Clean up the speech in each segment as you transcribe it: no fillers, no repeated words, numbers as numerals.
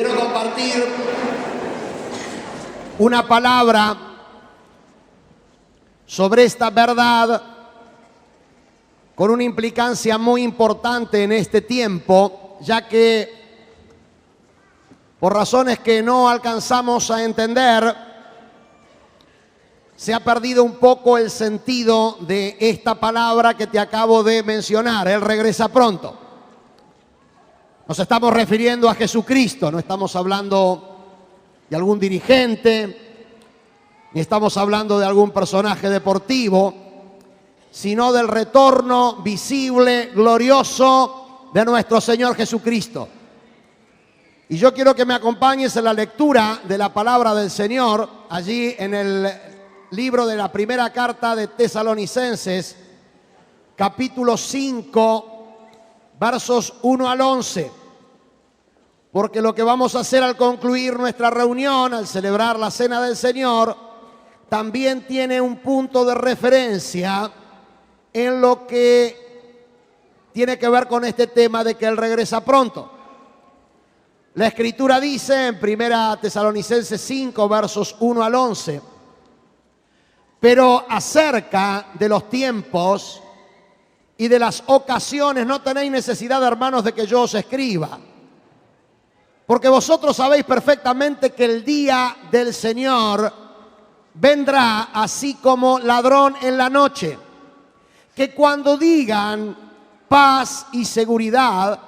quiero compartir una palabra sobre esta verdad con una implicancia muy importante en este tiempo, ya que por razones que no alcanzamos a entender, se ha perdido un poco el sentido de esta palabra que te acabo de mencionar. Él regresa pronto. Nos estamos refiriendo a Jesucristo, no estamos hablando de algún dirigente, ni estamos hablando de algún personaje deportivo, sino del retorno visible, glorioso de nuestro Señor Jesucristo. Y yo quiero que me acompañes en la lectura de la palabra del Señor, allí en el libro de la primera carta de Tesalonicenses, capítulo 5, versos 1 al 11. Porque lo que vamos a hacer al concluir nuestra reunión, al celebrar la Cena del Señor, también tiene un punto de referencia en lo que tiene que ver con este tema de que Él regresa pronto. La Escritura dice en 1 Tesalonicenses 5, versos 1 al 11, pero acerca de los tiempos y de las ocasiones no tenéis necesidad, hermanos, de que yo os escriba, porque vosotros sabéis perfectamente que el día del Señor vendrá así como ladrón en la noche, que cuando digan paz y seguridad,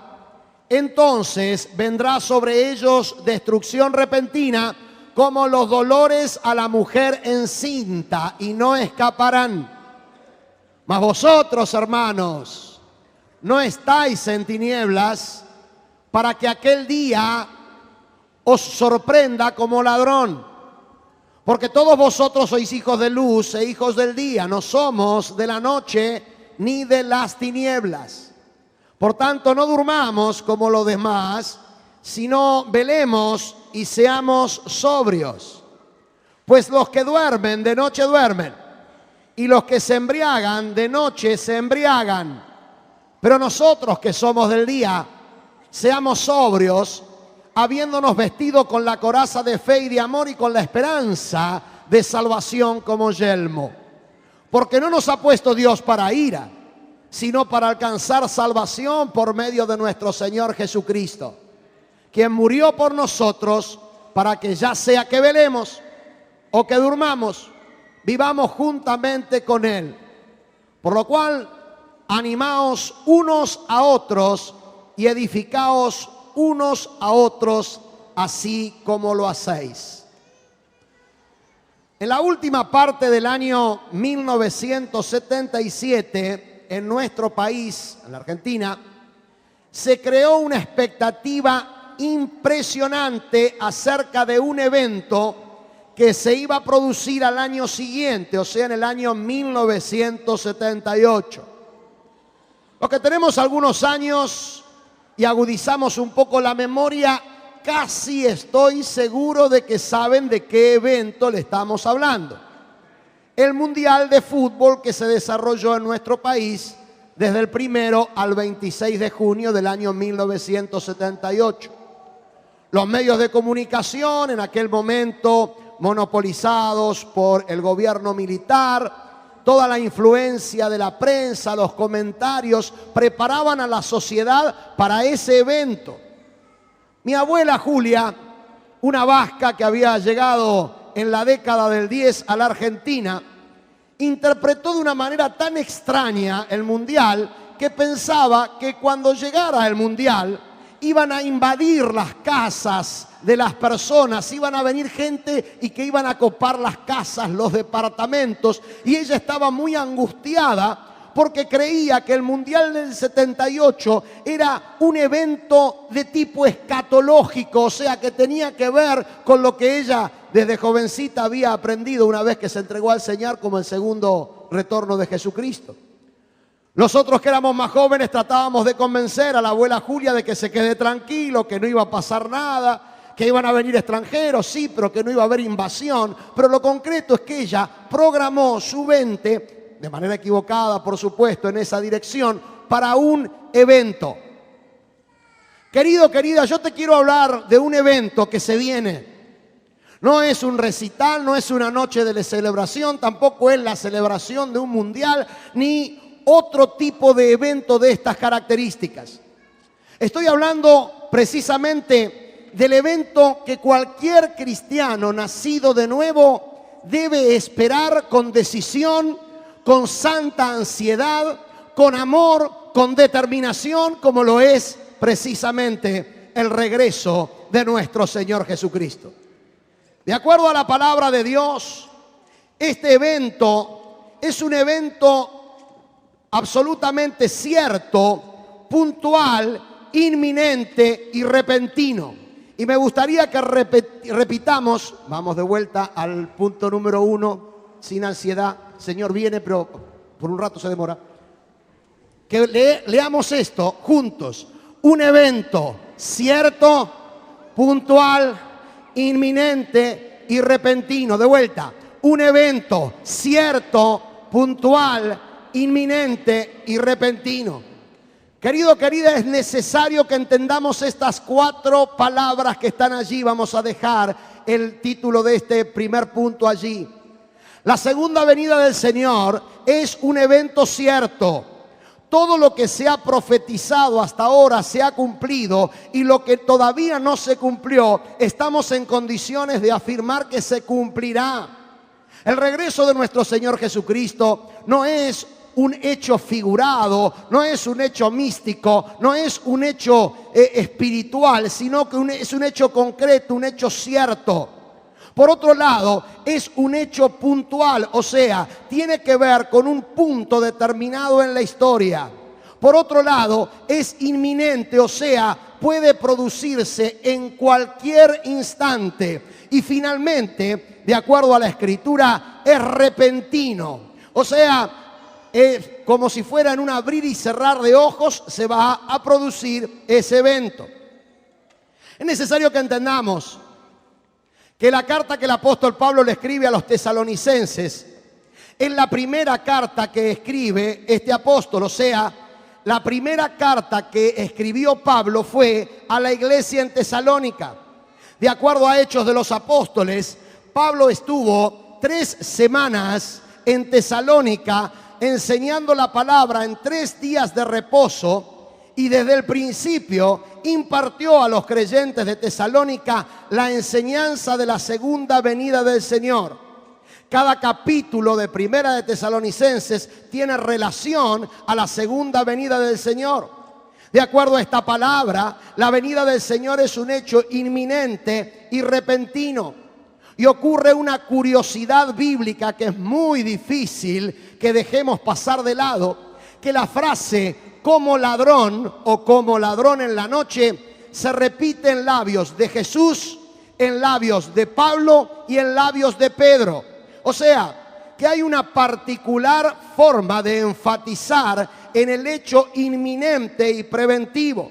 entonces vendrá sobre ellos destrucción repentina, como los dolores a la mujer encinta, y no escaparán. Mas vosotros, hermanos, no estáis en tinieblas, para que aquel día os sorprenda como ladrón. Porque todos vosotros sois hijos de luz e hijos del día, no somos de la noche ni de las tinieblas. Por tanto, no durmamos como los demás, sino velemos y seamos sobrios. Pues los que duermen, de noche duermen, y los que se embriagan, de noche se embriagan. Pero nosotros que somos del día, seamos sobrios, habiéndonos vestido con la coraza de fe y de amor y con la esperanza de salvación como yelmo. Porque no nos ha puesto Dios para ira, sino para alcanzar salvación por medio de nuestro Señor Jesucristo, quien murió por nosotros para que ya sea que velemos o que durmamos, vivamos juntamente con Él. Por lo cual, animaos unos a otros y edificaos unos a otros, así como lo hacéis. En la última parte del año 1977, en nuestro país, en la Argentina, se creó una expectativa impresionante acerca de un evento que se iba a producir al año siguiente, o sea, en el año 1978. Los que tenemos algunos años y agudizamos un poco la memoria, casi estoy seguro de que saben de qué evento le estamos hablando. El Mundial de Fútbol que se desarrolló en nuestro país desde el 1 al 26 de junio del año 1978. Los medios de comunicación, en aquel momento monopolizados por el gobierno militar, toda la influencia de la prensa, los comentarios, preparaban a la sociedad para ese evento. Mi abuela Julia, una vasca que había llegado en la década del 10 a la Argentina, interpretó de una manera tan extraña el Mundial que pensaba que cuando llegara el Mundial iban a invadir las casas de las personas, iban a venir gente y que iban a copar las casas, los departamentos, y ella estaba muy angustiada porque creía que el Mundial del 78 era un evento de tipo escatológico, o sea, que tenía que ver con lo que ella desde jovencita había aprendido una vez que se entregó al Señor, como el segundo retorno de Jesucristo. Nosotros que éramos más jóvenes tratábamos de convencer a la abuela Julia de que se quede tranquilo, que no iba a pasar nada, que iban a venir extranjeros, sí, pero que no iba a haber invasión. Pero lo concreto es que ella programó su mente, de manera equivocada, por supuesto, en esa dirección, para un evento Querido, querida, yo te quiero hablar de un evento que se viene. No es un recital, no es una noche de celebración, tampoco es la celebración de un mundial, ni otro tipo de evento de estas características. Estoy hablando precisamente del evento que cualquier cristiano nacido de nuevo debe esperar con decisión, con santa ansiedad, con amor, con determinación, como lo es precisamente el regreso de nuestro Señor Jesucristo. De acuerdo a la palabra de Dios, este evento es un evento absolutamente cierto, puntual, inminente y repentino. Y me gustaría que repitamos, vamos de vuelta al punto número 1, sin ansiedad. Señor viene, pero por un rato se demora. Que leamos esto juntos. Un evento cierto, puntual, inminente y repentino. De vuelta, un evento cierto, puntual, inminente y repentino. Querido, querida, es necesario que entendamos estas 4 palabras que están allí. Vamos a dejar el título de este primer punto allí. La segunda venida del Señor es un evento cierto. Todo lo que se ha profetizado hasta ahora se ha cumplido, y lo que todavía no se cumplió, estamos en condiciones de afirmar que se cumplirá. El regreso de nuestro Señor Jesucristo no es un hecho figurado, no es un hecho místico, no es un hecho espiritual, sino que es un hecho concreto, un hecho cierto. Por otro lado, es un hecho puntual, o sea, tiene que ver con un punto determinado en la historia. Por otro lado, es inminente, o sea, puede producirse en cualquier instante. Y finalmente, de acuerdo a la Escritura, es repentino. O sea, es como si fuera en un abrir y cerrar de ojos, se va a producir ese evento. Es necesario que entendamos que la carta que el apóstol Pablo le escribe a los tesalonicenses es la primera carta que escribe este apóstol. O sea, la primera carta que escribió Pablo fue a la iglesia en Tesalónica. De acuerdo a Hechos de los Apóstoles, Pablo estuvo 3 semanas en Tesalónica enseñando la palabra en 3 días de reposo, y desde el principio impartió a los creyentes de Tesalónica la enseñanza de la segunda venida del Señor. Cada capítulo de Primera de Tesalonicenses tiene relación a la segunda venida del Señor. De acuerdo a esta palabra, la venida del Señor es un hecho inminente y repentino. Y ocurre una curiosidad bíblica que es muy difícil que dejemos pasar de lado, que la frase como ladrón o como ladrón en la noche se repite en labios de Jesús, en labios de Pablo y en labios de Pedro. O sea, que hay una particular forma de enfatizar en el hecho inminente y preventivo.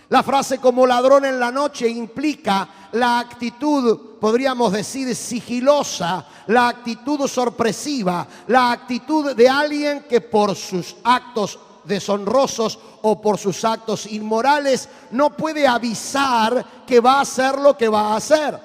La frase como ladrón en la noche implica la actitud, podríamos decir, sigilosa, la actitud sorpresiva, la actitud de alguien que por sus actos deshonrosos o por sus actos inmorales no puede avisar que va a hacer lo que va a hacer.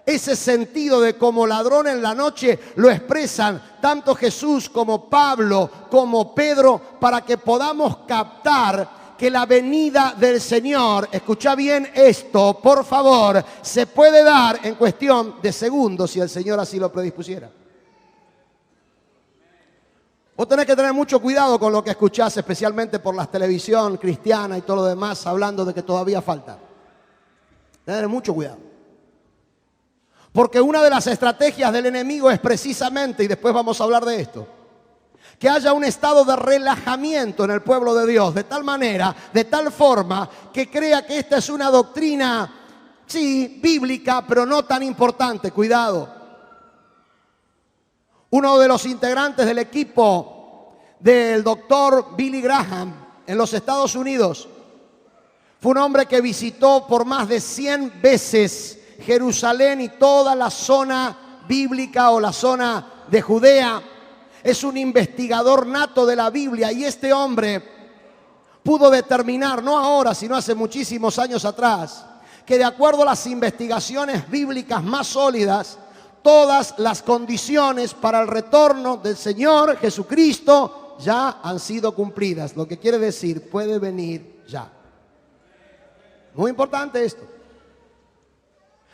Ese sentido de como ladrón en la noche lo expresan tanto Jesús como Pablo como Pedro, para que podamos captar que la venida del Señor, escucha bien esto, por favor, se puede dar en cuestión de segundos si el Señor así lo predispusiera. Vos tenés que tener mucho cuidado con lo que escuchás, especialmente por la televisión cristiana y todo lo demás, hablando de que todavía falta. Tener mucho cuidado. Porque una de las estrategias del enemigo es precisamente, y después vamos a hablar de esto, que haya un estado de relajamiento en el pueblo de Dios, de tal manera, de tal forma, que crea que esta es una doctrina, sí, bíblica, pero no tan importante. Cuidado. Uno de los integrantes del equipo del doctor Billy Graham en los Estados Unidos fue un hombre que visitó por más de 100 veces Jerusalén y toda la zona bíblica o la zona de Judea. Es un investigador nato de la Biblia, y este hombre pudo determinar, no ahora, sino hace muchísimos años atrás, que de acuerdo a las investigaciones bíblicas más sólidas, todas las condiciones para el retorno del Señor Jesucristo ya han sido cumplidas. Lo que quiere decir, puede venir ya. Muy importante esto.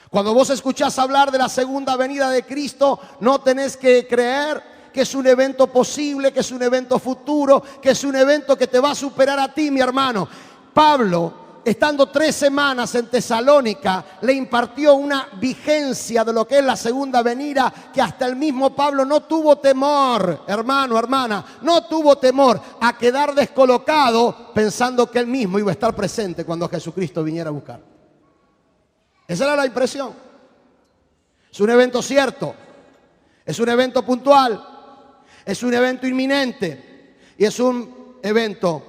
Cuando vos escuchás hablar de la segunda venida de Cristo, no tenés que creer que es un evento posible, que es un evento futuro, que es un evento que te va a superar a ti, mi hermano. Pablo, estando 3 semanas en Tesalónica, le impartió una vigencia de lo que es la segunda venida, que hasta el mismo Pablo no tuvo temor, hermano, hermana, no tuvo temor a quedar descolocado pensando que él mismo iba a estar presente cuando Jesucristo viniera a buscar. Esa era la impresión. Es un evento cierto, es un evento puntual, es un evento inminente y es un evento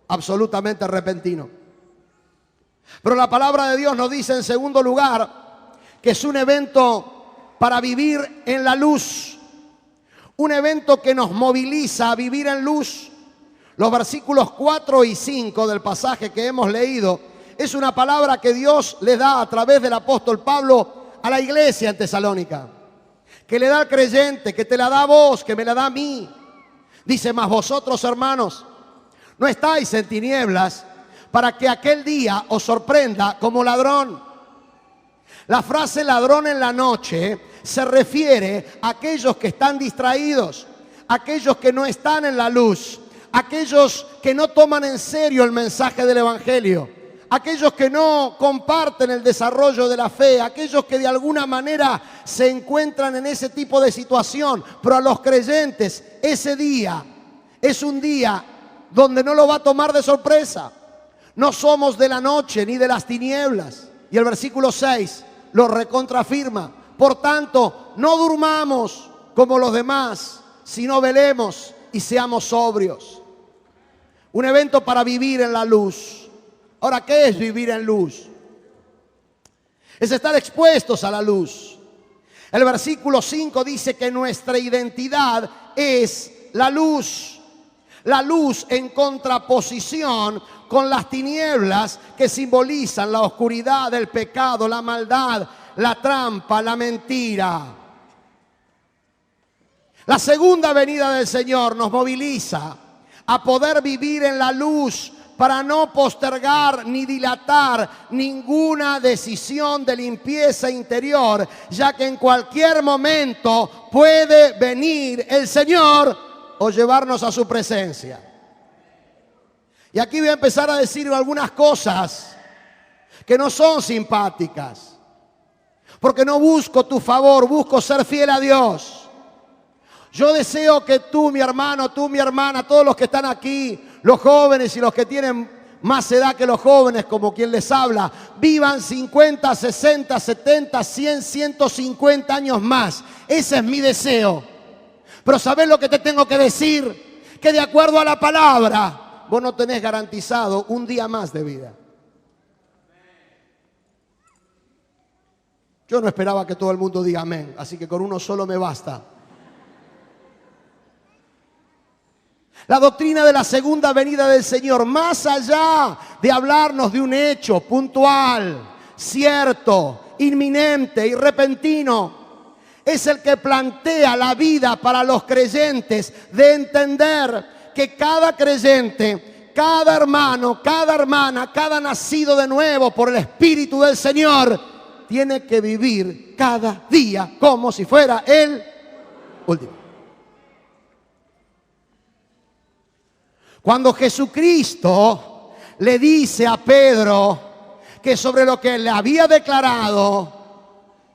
absolutamente repentino. Pero la palabra de Dios nos dice en segundo lugar que es un evento para vivir en la luz, un evento que nos moviliza a vivir en luz. Los versículos 4 y 5 del pasaje que hemos leído es una palabra que Dios le da a través del apóstol Pablo a la iglesia en Tesalónica, que le da al creyente, que te la da a vos, que me la da a mí. Dice: mas vosotros, hermanos, no estáis en tinieblas para que aquel día os sorprenda como ladrón. La frase ladrón en la noche se refiere a aquellos que están distraídos, aquellos que no están en la luz, aquellos que no toman en serio el mensaje del evangelio, aquellos que no comparten el desarrollo de la fe, aquellos que de alguna manera se encuentran en ese tipo de situación. Pero a los creyentes ese día es un día donde no lo va a tomar de sorpresa. No somos de la noche ni de las tinieblas. Y el versículo 6 lo recontrafirma. Por tanto, no durmamos como los demás, sino velemos y seamos sobrios. Un evento para vivir en la luz. Ahora, ¿qué es vivir en luz? Es estar expuestos a la luz. El versículo 5 dice que nuestra identidad es la luz. La luz en contraposición con las tinieblas que simbolizan la oscuridad, el pecado, la maldad, la trampa, la mentira. La segunda venida del Señor nos moviliza a poder vivir en la luz, para no postergar ni dilatar ninguna decisión de limpieza interior, ya que en cualquier momento puede venir el Señor o llevarnos a su presencia. Y aquí voy a empezar a decir algunas cosas que no son simpáticas, porque no busco tu favor, busco ser fiel a Dios. Yo deseo que tú, mi hermano, tú, mi hermana, todos los que están aquí, los jóvenes y los que tienen más edad que los jóvenes, como quien les habla, vivan 50, 60, 70, 100, 150 años más. Ese es mi deseo. Pero ¿sabés lo que te tengo que decir? Que de acuerdo a la palabra, vos no tenés garantizado un día más de vida. Yo no esperaba que todo el mundo diga amén, así que con uno solo me basta. La doctrina de la segunda venida del Señor, más allá de hablarnos de un hecho puntual, cierto, inminente y repentino, es el que plantea la vida para los creyentes, de entender que cada creyente, cada hermano, cada hermana, cada nacido de nuevo por el Espíritu del Señor, tiene que vivir cada día como si fuera el último. Cuando Jesucristo le dice a Pedro que sobre lo que le había declarado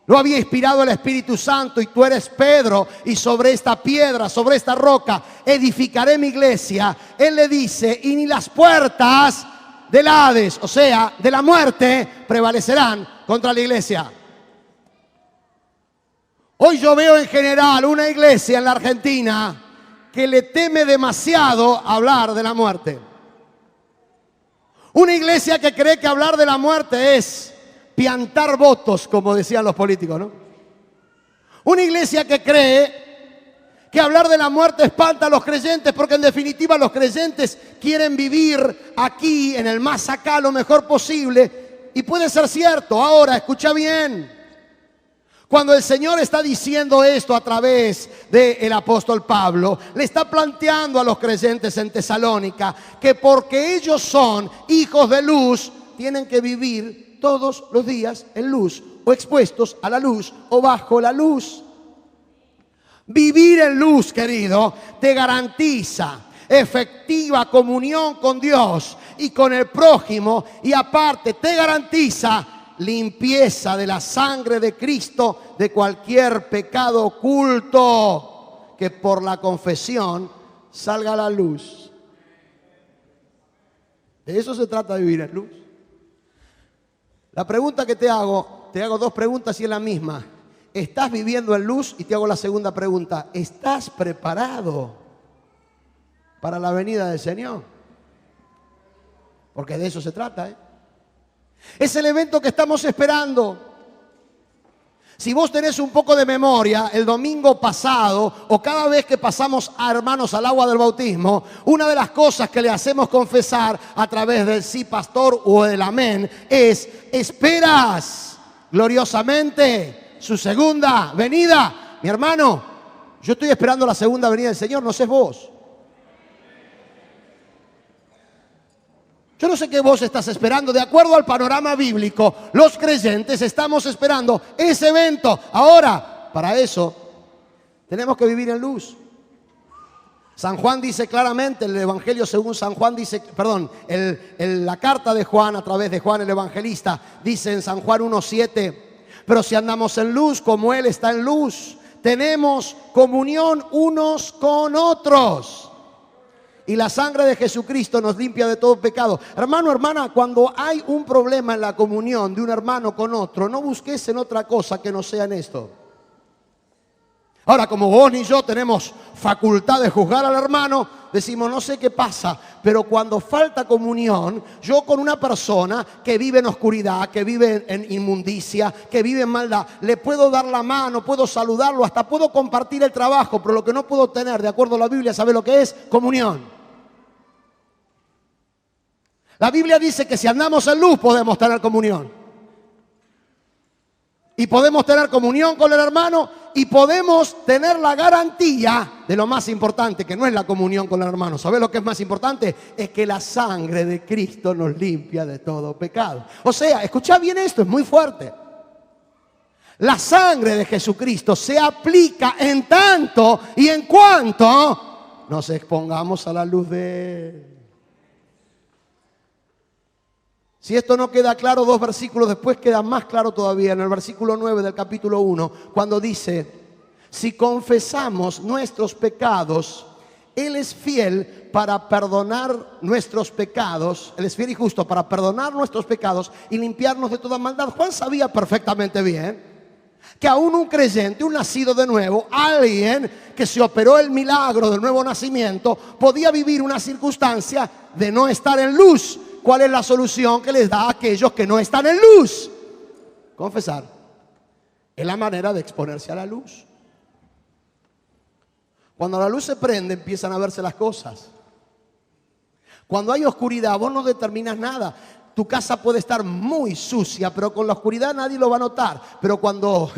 lo había inspirado el Espíritu Santo, y tú eres Pedro, y sobre esta piedra, sobre esta roca edificaré mi iglesia, él le dice: y ni las puertas del Hades, o sea, de la muerte, prevalecerán contra la iglesia. Hoy yo veo en general una iglesia en la Argentina que le teme demasiado hablar de la muerte. Una iglesia que cree que hablar de la muerte es piantar votos, como decían los políticos, ¿no? Una iglesia que cree que hablar de la muerte espanta a los creyentes, porque en definitiva los creyentes quieren vivir aquí, en el más acá, lo mejor posible. Y puede ser cierto. Ahora, escucha bien. Cuando el Señor está diciendo esto a través del apóstol Pablo, le está planteando a los creyentes en Tesalónica que porque ellos son hijos de luz, tienen que vivir todos los días en luz, o expuestos a la luz, o bajo la luz. Vivir en luz, querido, te garantiza efectiva comunión con Dios y con el prójimo, y aparte te garantiza limpieza de la sangre de Cristo de cualquier pecado oculto que por la confesión salga a la luz. De eso se trata de vivir en luz. La pregunta que te hago dos preguntas y es la misma. ¿Estás viviendo en luz? Y te hago la segunda pregunta. ¿Estás preparado para la venida del Señor? Porque de eso se trata, ¿eh? Es el evento que estamos esperando. Si vos tenés un poco de memoria, el domingo pasado o cada vez que pasamos a hermanos al agua del bautismo, una de las cosas que le hacemos confesar a través del sí pastor o del amén es: esperas gloriosamente su segunda venida. Mi hermano, yo estoy esperando la segunda venida del Señor, no sé vos. Yo no sé qué vos estás esperando. De acuerdo al panorama bíblico, los creyentes estamos esperando ese evento. Ahora, para eso, tenemos que vivir en luz. San Juan dice claramente, el Evangelio según San Juan dice, la carta de Juan a través de Juan el Evangelista, dice en San Juan 1:7, pero si andamos en luz como Él está en luz, tenemos comunión unos con otros. Y la sangre de Jesucristo nos limpia de todo pecado. Hermano, hermana, cuando hay un problema en la comunión de un hermano con otro, no busques en otra cosa que no sea en esto. Ahora, como vos ni yo tenemos facultad de juzgar al hermano, decimos, no sé qué pasa, pero cuando falta comunión, yo con una persona que vive en oscuridad, que vive en inmundicia, que vive en maldad, le puedo dar la mano, puedo saludarlo, hasta puedo compartir el trabajo, pero lo que no puedo tener, de acuerdo a la Biblia, ¿sabe lo que es? Comunión. La Biblia dice que si andamos en luz podemos tener comunión. Y podemos tener comunión con el hermano y podemos tener la garantía de lo más importante, que no es la comunión con el hermano. ¿Sabes lo que es más importante? Es que la sangre de Cristo nos limpia de todo pecado. O sea, escucha bien esto, es muy fuerte. La sangre de Jesucristo se aplica en tanto y en cuanto nos expongamos a la luz de Él. Si esto no queda claro, 2 versículos después queda más claro todavía, en el versículo 9 del capítulo 1, cuando dice, si confesamos nuestros pecados, Él es fiel para perdonar nuestros pecados, Él es fiel y justo para perdonar nuestros pecados y limpiarnos de toda maldad. Juan sabía perfectamente bien que aún un creyente, un nacido de nuevo, alguien que se operó el milagro del nuevo nacimiento, podía vivir una circunstancia de no estar en luz. ¿Cuál es la solución que les da a aquellos que no están en luz? Confesar. Es la manera de exponerse a la luz. Cuando la luz se prende, empiezan a verse las cosas. Cuando hay oscuridad, vos no determinas nada. Tu casa puede estar muy sucia, pero con la oscuridad nadie lo va a notar. Pero cuando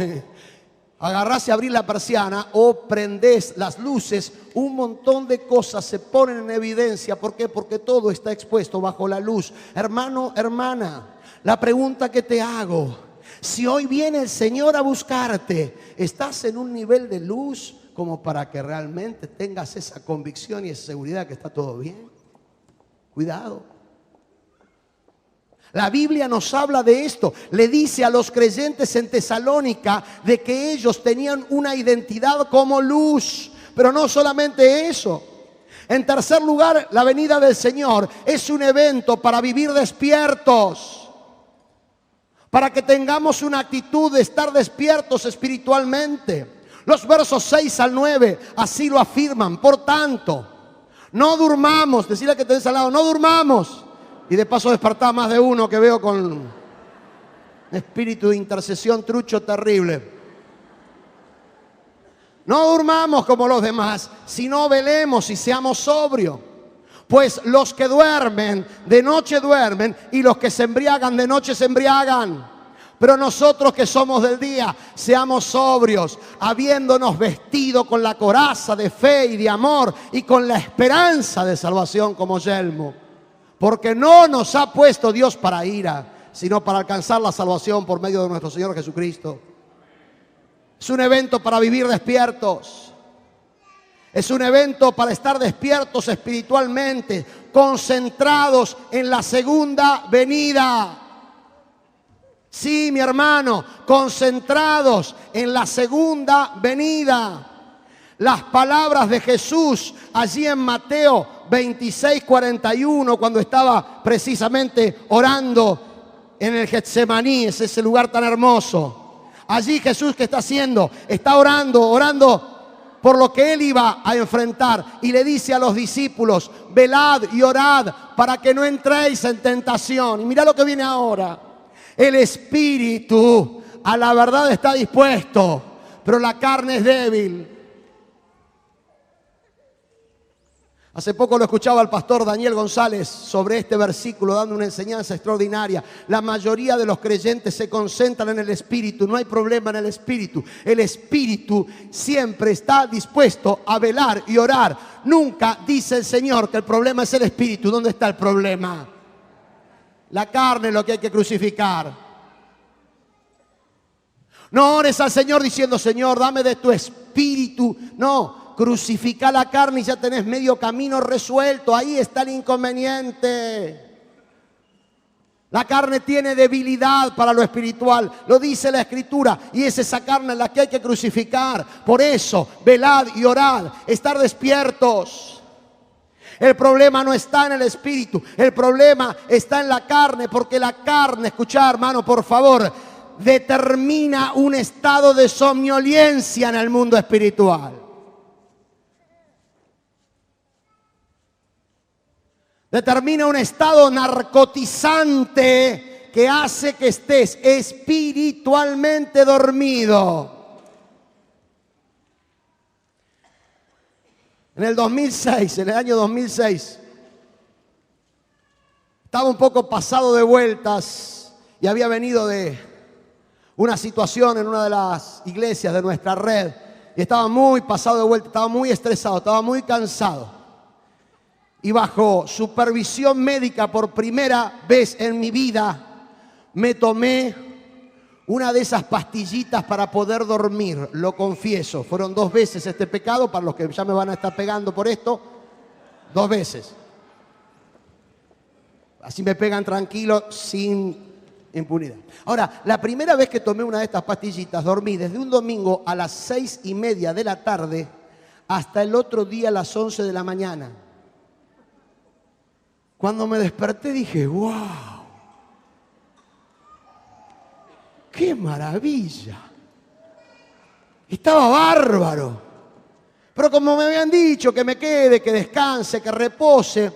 agarrás y abrís la persiana o prendés las luces, un montón de cosas se ponen en evidencia. ¿Por qué? Porque todo está expuesto bajo la luz. Hermano, hermana, la pregunta que te hago, si hoy viene el Señor a buscarte, ¿estás en un nivel de luz como para que realmente tengas esa convicción y esa seguridad que está todo bien? Cuidado. La Biblia nos habla de esto. Le dice a los creyentes en Tesalónica de que ellos tenían una identidad como luz. Pero no solamente eso. En tercer lugar, la venida del Señor es un evento para vivir despiertos. Para que tengamos una actitud de estar despiertos espiritualmente. Los versos 6 al 9 así lo afirman. Por tanto, no durmamos. Decirle que tenés al lado, no durmamos. Y de paso despertá más de uno que veo con espíritu de intercesión trucho terrible. No durmamos como los demás, sino velemos y seamos sobrios. Pues los que duermen, de noche duermen, y los que se embriagan, de noche se embriagan. Pero nosotros que somos del día, seamos sobrios, habiéndonos vestido con la coraza de fe y de amor y con la esperanza de salvación como yelmo. Porque no nos ha puesto Dios para ira, sino para alcanzar la salvación por medio de nuestro Señor Jesucristo. Es un evento para vivir despiertos. Es un evento para estar despiertos espiritualmente, concentrados en la segunda venida. Sí, mi hermano, concentrados en la segunda venida. Las palabras de Jesús allí en Mateo 26:41, cuando estaba precisamente orando en el Getsemaní, es ese lugar tan hermoso. Allí Jesús, ¿qué está haciendo? Está orando por lo que él iba a enfrentar. Y le dice a los discípulos, velad y orad para que no entréis en tentación. Y mirá lo que viene ahora. El espíritu a la verdad está dispuesto, pero la carne es débil. Hace poco lo escuchaba el pastor Daniel González sobre este versículo dando una enseñanza extraordinaria. La mayoría de los creyentes se concentran en el espíritu, no hay problema en el espíritu. El espíritu siempre está dispuesto a velar y orar. Nunca dice el Señor que el problema es el espíritu. ¿Dónde está el problema? La carne es lo que hay que crucificar. No ores al Señor diciendo, Señor, dame de tu espíritu. No. Crucifica la carne y ya tenés medio camino resuelto. Ahí está el inconveniente. La carne tiene debilidad para lo espiritual. Lo dice la Escritura. Y es esa carne la que hay que crucificar. Por eso, velad y orad. Estar despiertos. El problema no está en el espíritu. El problema está en la carne. Porque la carne, escuchá hermano, por favor, determina un estado de somnolencia en el mundo espiritual. Determina un estado narcotizante que hace que estés espiritualmente dormido. En el año 2006, estaba un poco pasado de vueltas y había venido de una situación en una de las iglesias de nuestra red y estaba muy pasado de vuelta, estaba muy estresado, estaba muy cansado. Y bajo supervisión médica por primera vez en mi vida, me tomé una de esas pastillitas para poder dormir, lo confieso. Fueron 2 veces este pecado, para los que ya me van a estar pegando por esto, 2 veces. Así me pegan tranquilo, sin impunidad. Ahora, la primera vez que tomé una de estas pastillitas, dormí desde un domingo a las 6:30 de la tarde hasta el otro día a las 11 de la mañana. Cuando me desperté dije, ¡wow! ¡Qué maravilla! Estaba bárbaro. Pero como me habían dicho que me quede, que descanse, que repose,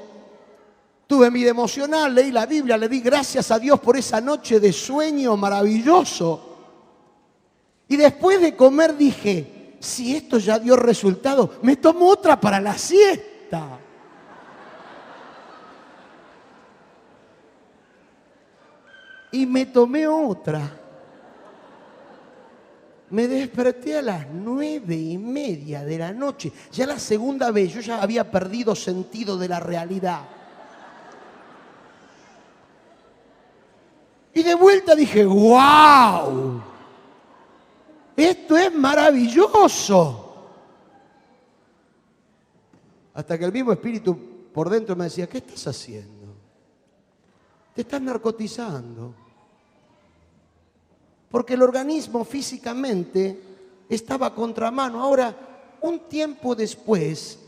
tuve mi devocional, leí la Biblia, le di gracias a Dios por esa noche de sueño maravilloso. Y después de comer dije, si esto ya dio resultado, me tomo otra para la siesta. Y me tomé otra. Me desperté a las 9:30 de la noche. Ya la segunda vez yo ya había perdido sentido de la realidad. Y de vuelta dije, ¡wow! Esto es maravilloso. Hasta que el mismo espíritu por dentro me decía, ¿qué estás haciendo? Te estás narcotizando. Porque el organismo físicamente estaba a contramano. Ahora, un tiempo después,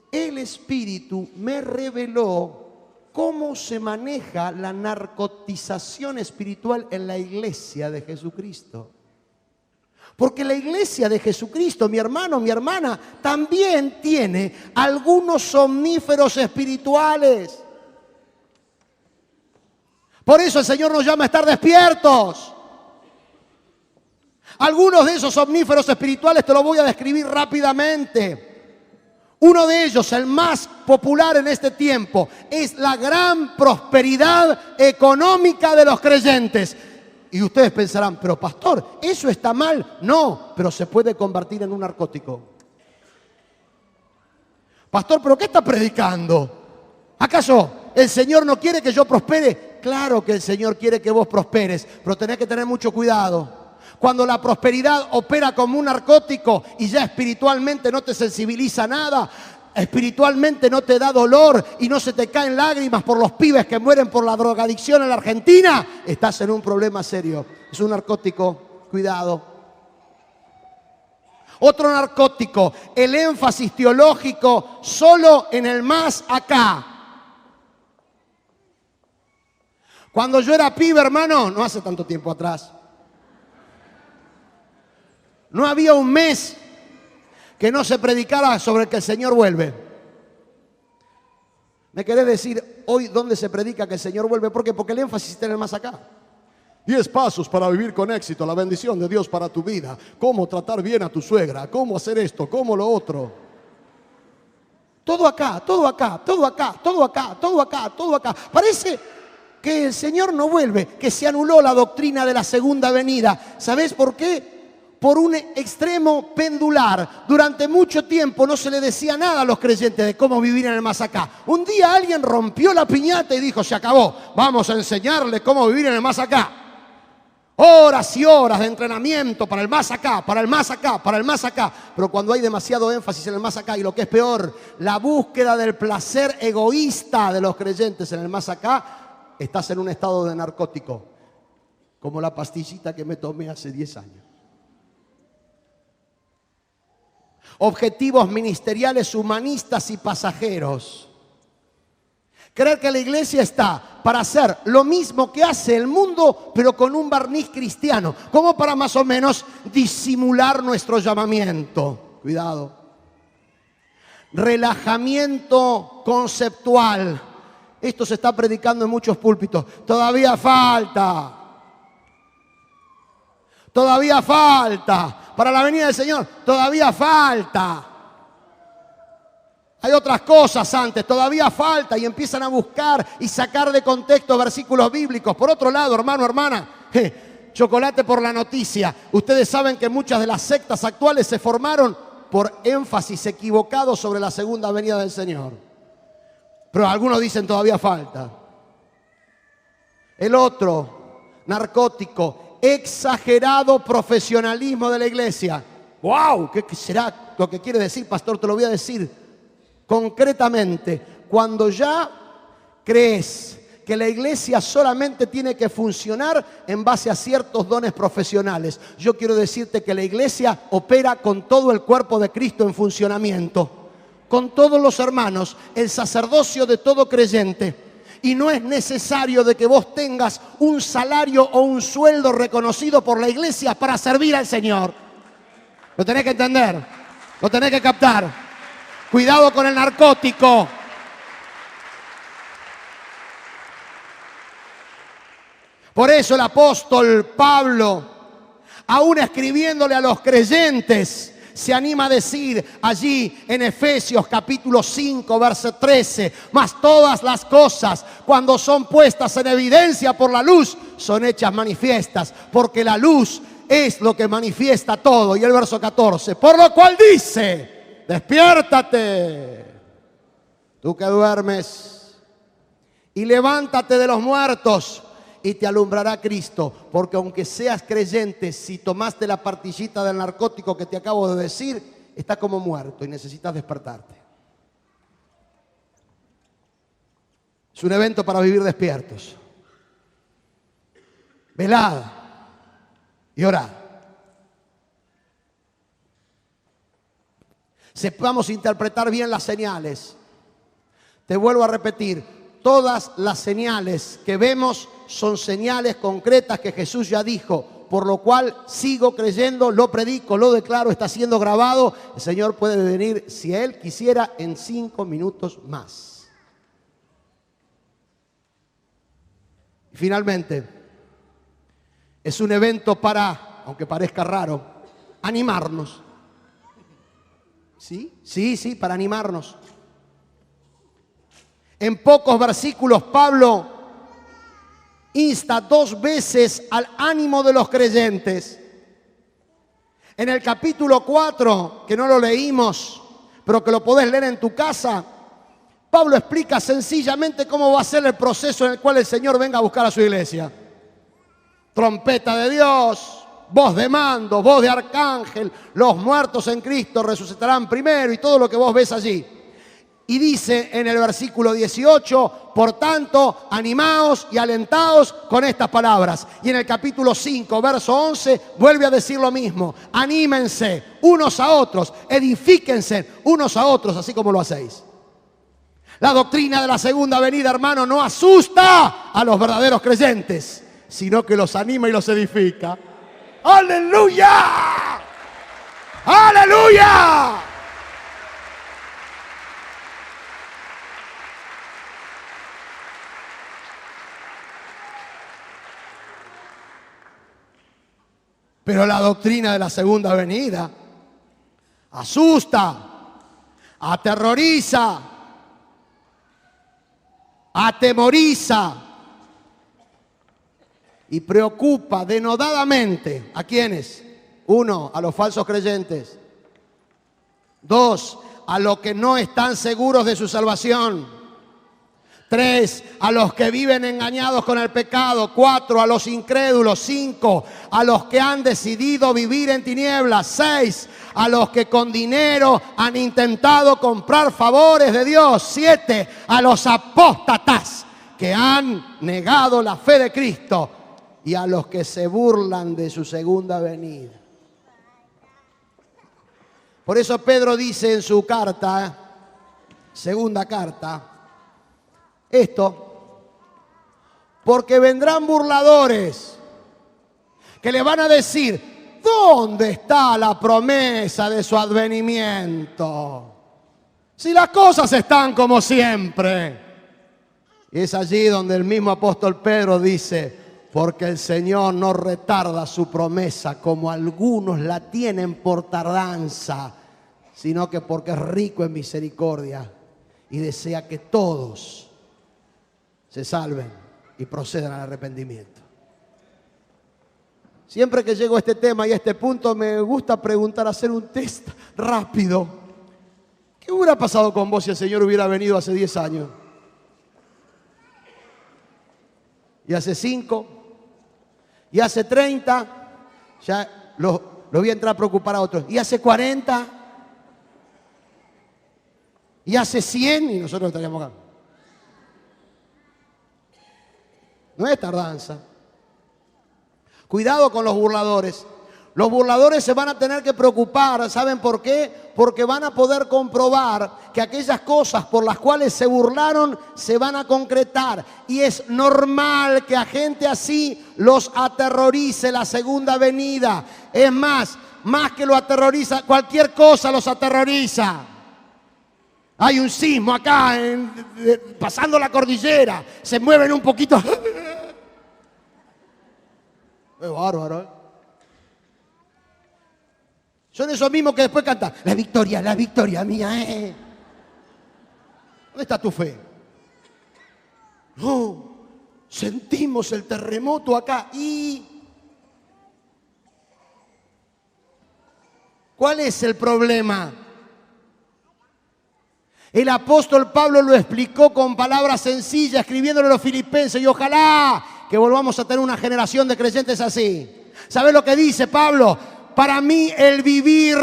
el Espíritu me reveló cómo se maneja la narcotización espiritual en la iglesia de Jesucristo. Porque la iglesia de Jesucristo, mi hermano, mi hermana, también tiene algunos somníferos espirituales. Por eso el Señor nos llama a estar despiertos. Algunos de esos omníferos espirituales te lo voy a describir rápidamente. Uno de ellos, el más popular en este tiempo, es la gran prosperidad económica de los creyentes. Y ustedes pensarán, pero pastor, ¿eso está mal? No, pero se puede convertir en un narcótico. Pastor, ¿pero qué está predicando? ¿Acaso el Señor no quiere que yo prospere? Claro que el Señor quiere que vos prosperes, pero tenés que tener mucho cuidado. Cuando la prosperidad opera como un narcótico y ya espiritualmente no te sensibiliza nada, espiritualmente no te da dolor y no se te caen lágrimas por los pibes que mueren por la drogadicción en la Argentina, estás en un problema serio. Es un narcótico, cuidado. Otro narcótico, el énfasis teológico solo en el más acá. Cuando yo era pibe, hermano, no hace tanto tiempo atrás, no había un mes que no se predicara sobre que el Señor vuelve. ¿Me querés decir hoy dónde se predica que el Señor vuelve? ¿Por qué? Porque el énfasis está en el más acá. 10 pasos para vivir con éxito, la bendición de Dios para tu vida. Cómo tratar bien a tu suegra, cómo hacer esto, cómo lo otro. Todo acá, todo acá, todo acá, todo acá, todo acá, todo acá. Parece que el Señor no vuelve, que se anuló la doctrina de la segunda venida. ¿Sabés por qué? Por un extremo pendular. Durante mucho tiempo no se le decía nada a los creyentes de cómo vivir en el más acá. Un día alguien rompió la piñata y dijo, se acabó, vamos a enseñarles cómo vivir en el más acá. Horas y horas de entrenamiento para el más acá, para el más acá, para el más acá. Pero cuando hay demasiado énfasis en el más acá y lo que es peor, la búsqueda del placer egoísta de los creyentes en el más acá, estás en un estado de narcótico, como la pastillita que me tomé hace 10 años. Objetivos ministeriales humanistas y pasajeros. Creer que la iglesia está para hacer lo mismo que hace el mundo, pero con un barniz cristiano, como para más o menos disimular nuestro llamamiento. Cuidado. Relajamiento conceptual. Esto se está predicando en muchos púlpitos. Todavía falta. Todavía falta. Para la venida del Señor, todavía falta. Hay otras cosas antes, todavía falta, y empiezan a buscar y sacar de contexto versículos bíblicos. Por otro lado, hermano, hermana, chocolate por la noticia. Ustedes saben que muchas de las sectas actuales se formaron por énfasis equivocado sobre la segunda venida del Señor. Pero algunos dicen todavía falta. El otro, narcótico, exagerado profesionalismo de la iglesia. ¡Wow! ¿Qué será lo que quiere decir, pastor? Te lo voy a decir concretamente. Cuando ya crees que la iglesia solamente tiene que funcionar en base a ciertos dones profesionales, yo quiero decirte que la iglesia opera con todo el cuerpo de Cristo en funcionamiento, con todos los hermanos, el sacerdocio de todo creyente. Y no es necesario de que vos tengas un salario o un sueldo reconocido por la iglesia para servir al Señor. Lo tenés que entender, lo tenés que captar. Cuidado con el narcótico. Por eso el apóstol Pablo, aún escribiéndole a los creyentes, se anima a decir allí en Efesios capítulo 5, verso 13, mas todas las cosas, cuando son puestas en evidencia por la luz, son hechas manifiestas, porque la luz es lo que manifiesta todo. Y el verso 14, por lo cual dice, despiértate, tú que duermes, y levántate de los muertos, y te alumbrará Cristo. Porque aunque seas creyente, si tomaste la pastillita del narcótico que te acabo de decir, estás como muerto y necesitas despertarte. Es un evento para vivir despiertos. Velad y orad. Sepamos interpretar bien las señales. Te vuelvo a repetir. Todas las señales que vemos son señales concretas que Jesús ya dijo, por lo cual sigo creyendo, lo predico, lo declaro, está siendo grabado. El Señor puede venir, si Él quisiera, en 5 minutos más. Y finalmente, es un evento para, aunque parezca raro, animarnos. ¿Sí? Sí, para animarnos. En pocos versículos Pablo insta 2 veces al ánimo de los creyentes. En el capítulo 4, que no lo leímos, pero que lo podés leer en tu casa, Pablo explica sencillamente cómo va a ser el proceso en el cual el Señor venga a buscar a su iglesia. Trompeta de Dios, voz de mando, voz de arcángel, los muertos en Cristo resucitarán primero y todo lo que vos ves allí. Y dice en el versículo 18, por tanto, animaos y alentaos con estas palabras. Y en el capítulo 5, verso 11, vuelve a decir lo mismo. Anímense unos a otros, edifíquense unos a otros, así como lo hacéis. La doctrina de la segunda venida, hermano, no asusta a los verdaderos creyentes, sino que los anima y los edifica. ¡Aleluya! ¡Aleluya! Pero la doctrina de la segunda venida asusta, aterroriza, atemoriza y preocupa denodadamente. ¿A quiénes? 1, a los falsos creyentes. 2, a los que no están seguros de su salvación. 3, a los que viven engañados con el pecado. 4, a los incrédulos. 5, a los que han decidido vivir en tinieblas. 6, a los que con dinero han intentado comprar favores de Dios. 7, a los apóstatas que han negado la fe de Cristo y a los que se burlan de su segunda venida. Por eso Pedro dice en su carta, segunda carta, esto, porque vendrán burladores que le van a decir, ¿dónde está la promesa de su advenimiento? Si las cosas están como siempre. Y es allí donde el mismo apóstol Pedro dice, porque el Señor no retarda su promesa como algunos la tienen por tardanza, sino que porque es rico en misericordia y desea que todos se salven y procedan al arrepentimiento. Siempre que llego a este tema y a este punto me gusta preguntar, hacer un test rápido. ¿Qué hubiera pasado con vos si el Señor hubiera venido hace 10 años? Y hace 5, y hace 30, ya lo voy a entrar a preocupar a otros. Y hace 40, y hace 100, y nosotros estaríamos acá. No es tardanza. Cuidado con los burladores. Los burladores se van a tener que preocupar. ¿Saben por qué? Porque van a poder comprobar que aquellas cosas por las cuales se burlaron se van a concretar. Y es normal que a gente así los aterrorice la segunda venida. Es más que lo aterroriza, cualquier cosa los aterroriza. Hay un sismo acá, pasando la cordillera. Se mueven un poquito. Es bárbaro, ¿eh? Son esos mismos que después cantan, la victoria mía, ¿eh? ¿Dónde está tu fe? No, sentimos el terremoto acá y... ¿cuál es el problema? El apóstol Pablo lo explicó con palabras sencillas, escribiéndole a los filipenses, y ojalá que volvamos a tener una generación de creyentes así. ¿Sabes lo que dice Pablo? Para mí el vivir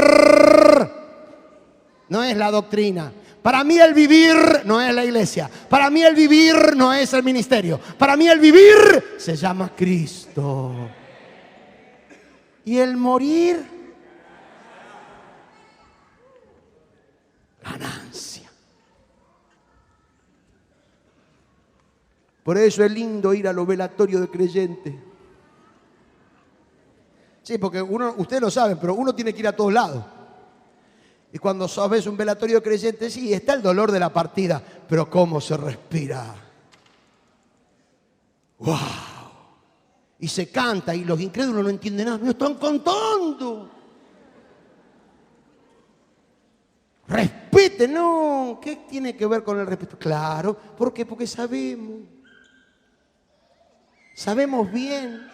no es la doctrina. Para mí el vivir no es la iglesia. Para mí el vivir no es el ministerio. Para mí el vivir se llama Cristo. Y el morir, ganancia. Por eso es lindo ir a los velatorios de creyentes. Sí, porque ustedes lo saben, pero uno tiene que ir a todos lados. Y cuando ves un velatorio de creyentes, sí, está el dolor de la partida, pero cómo se respira. ¡Wow! Y se canta y los incrédulos no entienden nada. Me están cantando. Respete, no. ¿Qué tiene que ver con el respeto? Claro. ¿Por qué? Porque sabemos. Sabemos bien.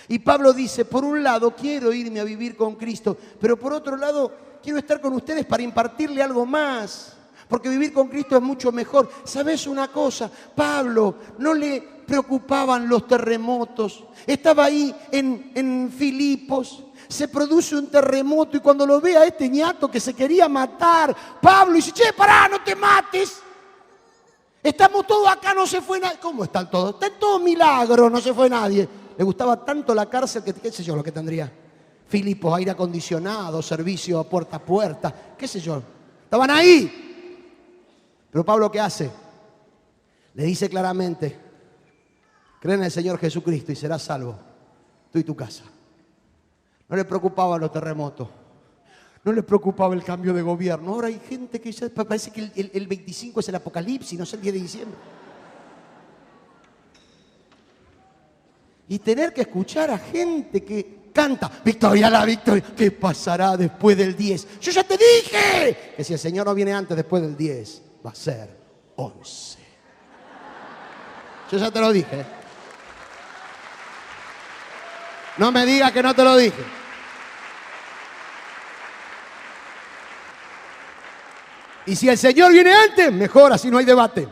Y Pablo dice, por un lado quiero irme a vivir con Cristo, pero por otro lado quiero estar con ustedes para impartirle algo más. Porque vivir con Cristo es mucho mejor. ¿Sabes una cosa? Pablo no le preocupaban los terremotos. Estaba ahí en Filipos. Se produce un terremoto y cuando lo ve a este ñato que se quería matar, Pablo dice, che, pará, no te mates. Estamos todos acá, no se fue nadie. ¿Cómo están todos? Están todos milagros, no se fue nadie. Le gustaba tanto la cárcel que, qué sé yo, lo que tendría. Filipos, aire acondicionado, servicio a puerta, qué sé yo. Estaban ahí. Pero Pablo, ¿qué hace? Le dice claramente, cree en el Señor Jesucristo y serás salvo, tú y tu casa. No le preocupaban los terremotos. No le preocupaba el cambio de gobierno. Ahora hay gente que ya parece que el 25 es el apocalipsis, no es el 10 de diciembre. Y tener que escuchar a gente que canta, victoria, la victoria, ¿qué pasará después del 10? Yo ya te dije que si el Señor no viene antes, después del 10, va a ser 11. Yo ya te lo dije. No me digas que no te lo dije. Y si el Señor viene antes, mejor, así no hay debate.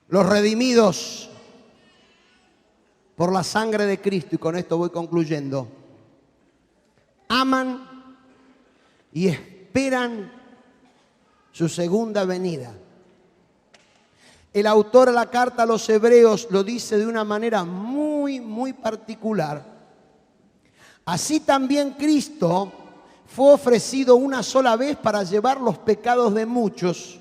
Los redimidos por la sangre de Cristo, y con esto voy concluyendo, aman y esperan su segunda venida. El autor de la carta a los Hebreos lo dice de una manera muy particular. Así también Cristo fue ofrecido una sola vez para llevar los pecados de muchos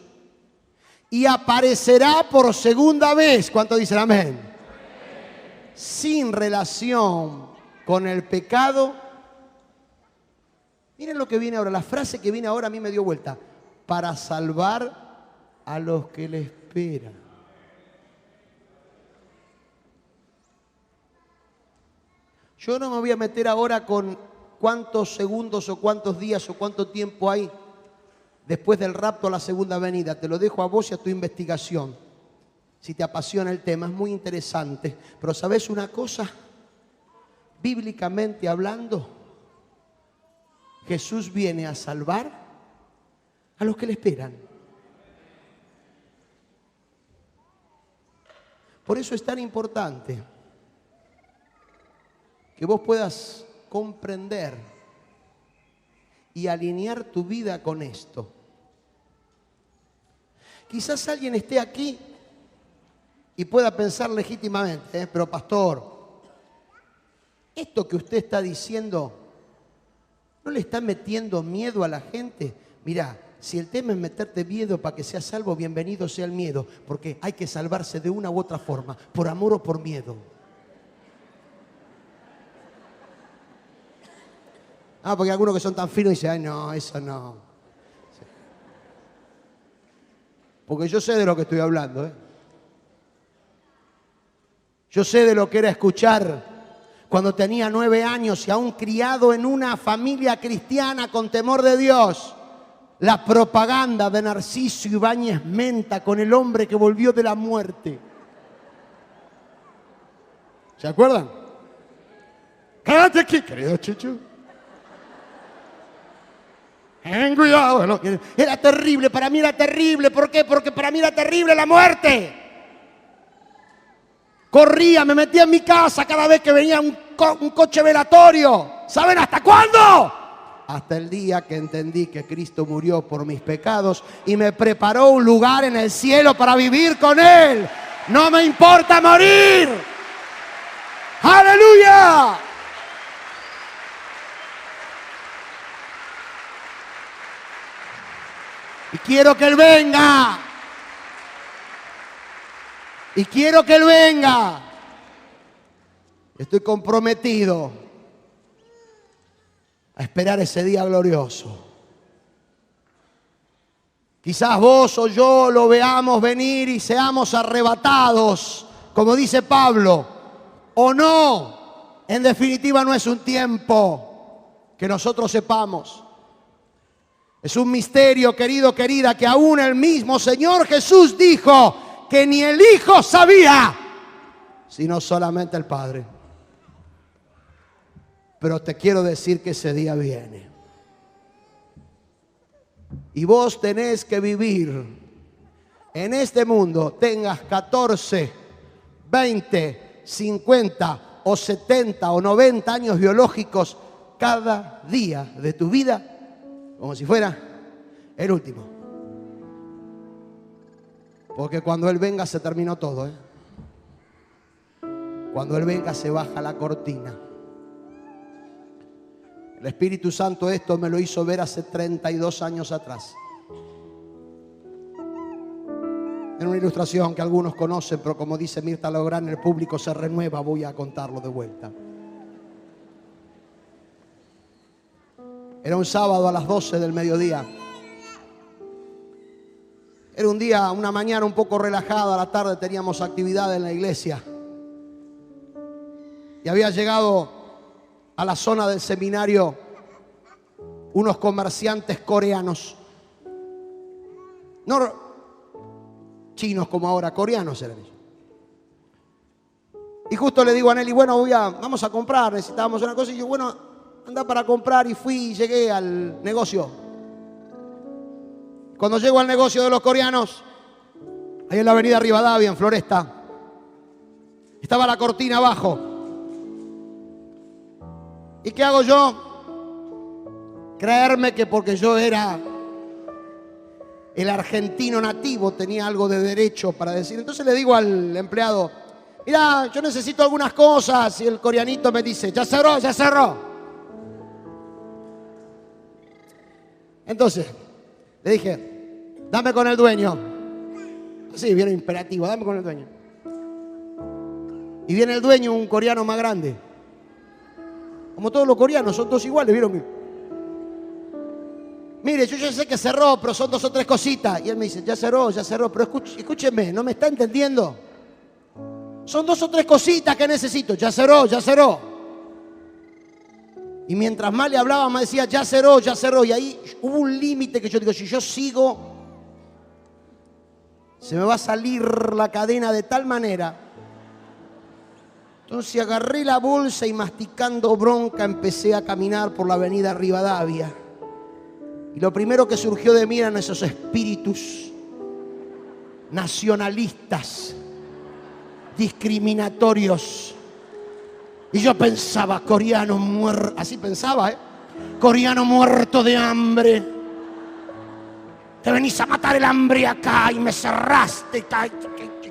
y aparecerá por segunda vez. ¿Cuánto dicen amén? Sin relación con el pecado. Miren lo que viene ahora, la frase que viene ahora a mí me dio vuelta. Para salvar a los que le esperan. Yo no me voy a meter ahora con cuántos segundos o cuántos días o cuánto tiempo hay después del rapto a la segunda venida. Te lo dejo a vos y a tu investigación. Si te apasiona el tema, es muy interesante. Pero ¿sabes una cosa? Bíblicamente hablando, Jesús viene a salvar a los que le esperan. Por eso es tan importante que vos puedas comprender y alinear tu vida con esto. Quizás alguien esté aquí y pueda pensar legítimamente, pero pastor, esto que usted está diciendo, ¿no le está metiendo miedo a la gente? Mirá, si el tema es meterte miedo para que seas salvo, bienvenido sea el miedo, porque hay que salvarse de una u otra forma, por amor o por miedo. Porque hay algunos que son tan finos y dicen, ay no, eso no. Porque yo sé de lo que estoy hablando, Yo sé de lo que era escuchar cuando tenía 9 años y aún criado en una familia cristiana con temor de Dios, la propaganda de Narciso Ibáñez Menta con el hombre que volvió de la muerte. ¿Se acuerdan? Quédate aquí, querido Chicho. Ten cuidado. ¿No? Era terrible, para mí era terrible. ¿Por qué? Porque para mí era terrible la muerte. Corría, me metía en mi casa cada vez que venía un coche velatorio. ¿Saben hasta cuándo? Hasta el día que entendí que Cristo murió por mis pecados y me preparó un lugar en el cielo para vivir con Él. No me importa morir. ¡Aleluya! Y quiero que Él venga. Y quiero que Él venga. Estoy comprometido a esperar ese día glorioso. Quizás vos o yo lo veamos venir y seamos arrebatados, como dice Pablo, o no. En definitiva, no es un tiempo que nosotros sepamos. Es un misterio, querido, querida, que aún el mismo Señor Jesús dijo que ni el Hijo sabía, sino solamente el Padre. Pero te quiero decir que ese día viene. Y vos tenés que vivir en este mundo, tengas 14, 20, 50 o 70 o 90 años biológicos, cada día de tu vida como si fuera el último. Porque cuando Él venga se terminó todo, ¿eh? Cuando Él venga se baja la cortina. El Espíritu Santo esto me lo hizo ver hace 32 años atrás. En una ilustración que algunos conocen, pero como dice Mirta Lográn, el público se renueva, voy a contarlo de vuelta. Era un sábado a las 12 del mediodía. Era un día, una mañana un poco relajada, a la tarde teníamos actividad en la iglesia. Y había llegado a la zona del seminario unos comerciantes coreanos. No chinos como ahora, coreanos eran ellos. Y justo le digo a Nelly, bueno, vamos a comprar, necesitábamos una cosa. Y yo, bueno, anda para comprar, y fui y llegué al negocio. Cuando llego al negocio de los coreanos, ahí en la avenida Rivadavia, en Floresta, estaba la cortina abajo. ¿Y qué hago yo? Creerme que porque yo era el argentino nativo tenía algo de derecho para decir. Entonces le digo al empleado, mira, yo necesito algunas cosas. Y el coreanito me dice, ya cerró, ya cerró. Entonces le dije, dame con el dueño. Así, bien imperativo, dame con el dueño. Y viene el dueño, un coreano más grande. Como todos los coreanos, son todos iguales, ¿vieron? Mire, yo ya sé que cerró, pero son 2 o 3 cositas. Y él me dice, ya cerró, pero escúcheme, ¿no me está entendiendo? Son 2 o 3 cositas que necesito, ya cerró, ya cerró. Y mientras más le hablaba, más decía, ya cerró, ya cerró. Y ahí hubo un límite que yo digo, si yo sigo, se me va a salir la cadena de tal manera. Entonces agarré la bolsa y masticando bronca empecé a caminar por la avenida Rivadavia. Y lo primero que surgió de mí eran esos espíritus nacionalistas, discriminatorios. Y yo pensaba, coreano muerto, así pensaba, coreano muerto de hambre. Te venís a matar el hambre acá y me cerraste,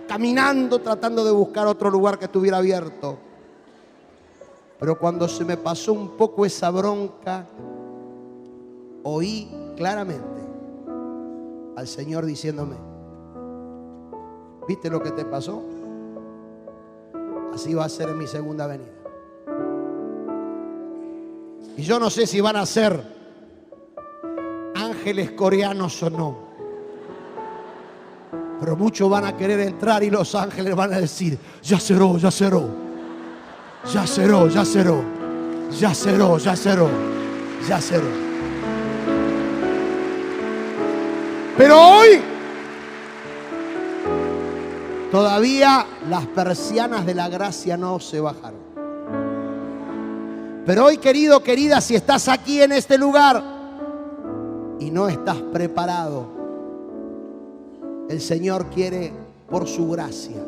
caminando, tratando de buscar otro lugar que estuviera abierto. Pero cuando se me pasó un poco esa bronca, oí claramente al Señor diciéndome, ¿viste lo que te pasó? Así va a ser en mi segunda venida. Y yo no sé si van a ser ángeles coreanos o no, pero muchos van a querer entrar y los ángeles van a decir, ya cerró, ya cerró, ya cerró, ya cerró, ya cerró, ya cerró, ya cerró. Pero hoy todavía las persianas de la gracia no se bajaron. Pero hoy, querido, querida, si estás aquí en este lugar y no estás preparado, el Señor quiere, por su gracia,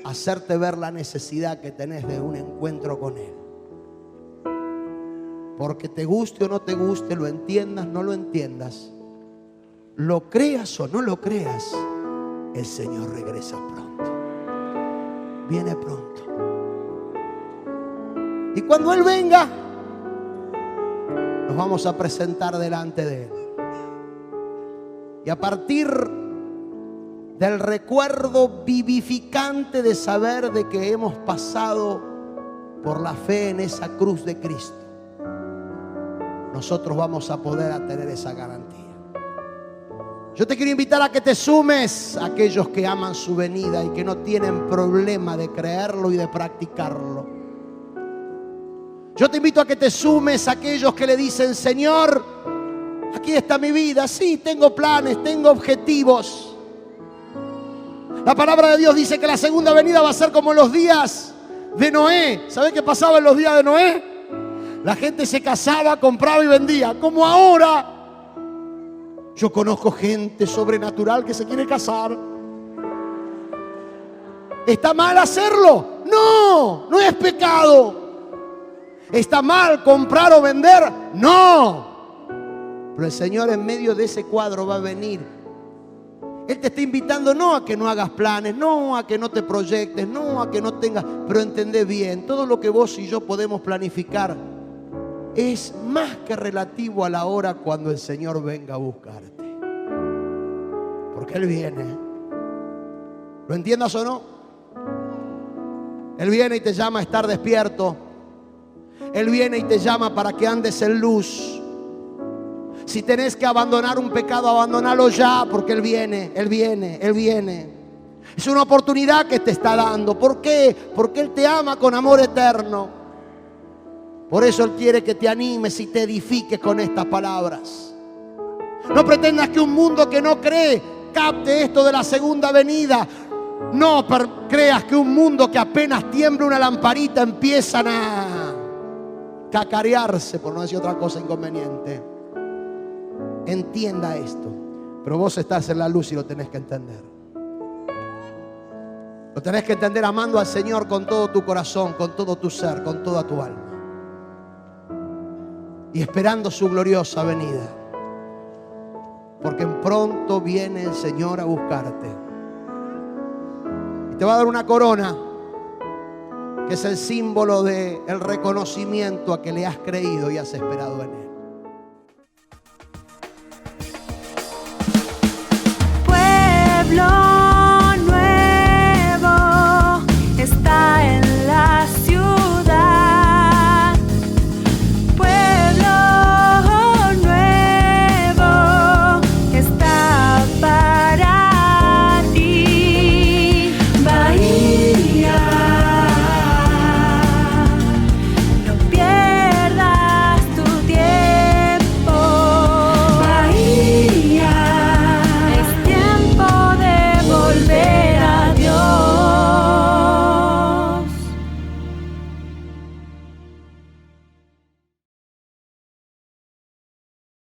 hacerte ver la necesidad que tenés de un encuentro con Él. Porque te guste o no te guste, lo entiendas, no lo entiendas, lo creas o no lo creas, el Señor regresa pronto. Viene pronto. Y cuando Él venga, nos vamos a presentar delante de Él. Y a partir del recuerdo vivificante de saber de que hemos pasado por la fe en esa cruz de Cristo, nosotros vamos a poder tener esa garantía. Yo te quiero invitar a que te sumes a aquellos que aman su venida y que no tienen problema de creerlo y de practicarlo. Yo te invito a que te sumes a aquellos que le dicen: Señor, aquí está mi vida. Sí, tengo planes, tengo objetivos. La palabra de Dios dice que la segunda venida va a ser como en los días de Noé. ¿Sabés qué pasaba en los días de Noé? La gente se casaba, compraba y vendía. Como ahora. Yo conozco gente sobrenatural que se quiere casar. ¿Está mal hacerlo? No, no es pecado. ¿Está mal comprar o vender? No. Pero el Señor en medio de ese cuadro va a venir. Él te está invitando no a que no hagas planes, no a que no te proyectes, no a que no tengas, pero entendé bien, todo lo que vos y yo podemos planificar es más que relativo a la hora cuando el Señor venga a buscarte. Porque Él viene. ¿Lo entiendas o no? Él viene y te llama a estar despierto. Él viene y te llama para que andes en luz. Si tenés que abandonar un pecado, abandonalo ya, porque Él viene, Él viene, Él viene. Es una oportunidad que te está dando. ¿Por qué? Porque Él te ama con amor eterno. Por eso Él quiere que te animes y te edifiques con estas palabras. No pretendas que un mundo que no cree capte esto de la segunda venida. No creas que un mundo que apenas tiembla una lamparita empiezan a cacarearse, por no decir otra cosa inconveniente. Entienda esto. Pero vos estás en la luz y lo tenés que entender. Lo tenés que entender amando al Señor con todo tu corazón, con todo tu ser, con toda tu alma. Y esperando su gloriosa venida. Porque pronto viene el Señor a buscarte. Y te va a dar una corona, que es el símbolo del reconocimiento a que le has creído y has esperado en Él. Pueblo